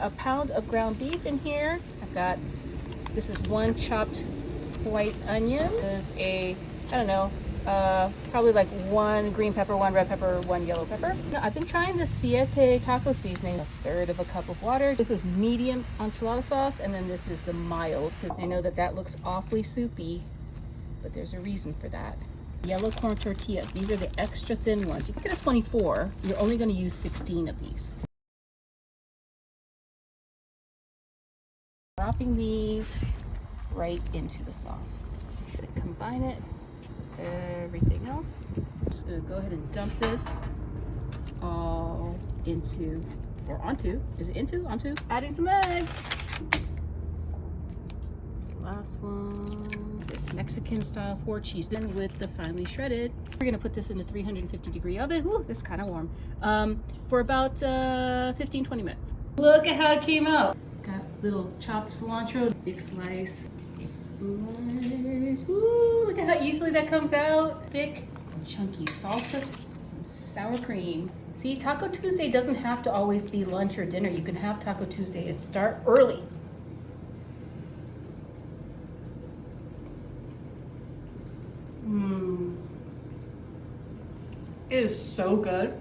a pound of ground beef in here. I've got, this is one chopped white onion. This is a, I don't know, probably like one green pepper, one red pepper, one yellow pepper. Now, I've been trying the Siete taco seasoning. A third of a cup of water. This is medium enchilada sauce, and then this is the mild. I know that that looks awfully soupy, but there's a reason for that. Yellow corn tortillas. These are the extra thin ones. You can get a 24. You're only going to use 16 of these. Dropping these right into the sauce. Combine it. Everything else. Just going to go ahead and dump this all into, or onto. Is it into? Onto. Adding some eggs. This last one. This Mexican style 4 cheese, then with the finely shredded. We're gonna put this in a 350-degree oven. Ooh, this is kind of warm. For about 15-20 minutes. Look at how it came out. Got little chopped cilantro, big slice. Slice. Ooh, look at how easily that comes out. Thick and chunky salsa, some sour cream. See, Taco Tuesday doesn't have to always be lunch or dinner. You can have Taco Tuesday and start early. It is so good.